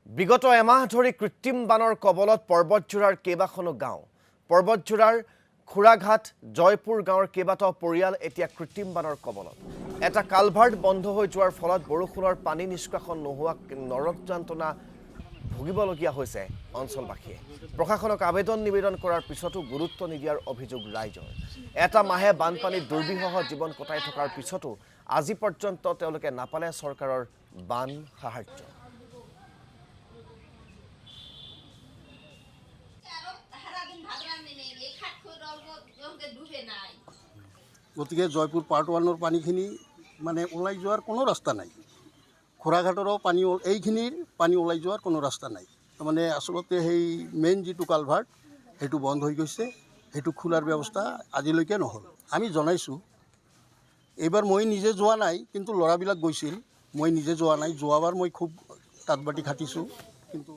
বিগত এমাহ ধৰি কৃত্ৰিম বানৰ কবলত পৰ্বতজোৰাৰ কেইবাখনো গাঁও পৰ্বতজোৰাৰ খুৰাঘাট জয়পুৰ গাঁৱৰ কেইবাটাও পৰিয়াল এতিয়া কৃত্ৰিম বানৰ কবলত এটা কালভাৰ্ট বন্ধ হৈ যোৱাৰ ফলত বৰষুণৰ পানী নিষ্কাশন নোহোৱা নৰক যন্ত্ৰণা ভুগিবলগীয়া হৈছে অঞ্চলবাসীয়ে প্ৰশাসনক আবেদন নিবেদন কৰাৰ পিছতো গুৰুত্ব নিদিয়াৰ অভিযোগ ৰাইজৰ এটা মাহে বানপানীত দুৰ্বিষহ জীৱন কটাই থকাৰ পিছতো আজি পৰ্যন্ত তেওঁলোকে নাপালে চৰকাৰৰ বান সাহায্য গতিকে জয়পুৰ পাৰ্ট 1ৰ পানীখিনি মানে ওলাই যোৱাৰ কোনো ৰাস্তা নাই খুৰাঘাটৰো পানী এইখিনিৰ পানী ওলাই যোৱাৰ কোনো ৰাস্তা নাই মানে আচলতে সেই মেইন যিটো কালভাৰ্ট সেইটো বন্ধ হৈ গৈছে সেইটো খোলাৰ ব্যৱস্থা আজিলৈকে নহ'ল আমি জনাইছোঁ এইবাৰ মই নিজে যোৱা নাই কিন্তু ল'ৰাবিলাক গৈছিল মই নিজে যোৱা নাই যোৱাবাৰ মই খুব তাঁতবাতি খাটিছোঁ কিন্তু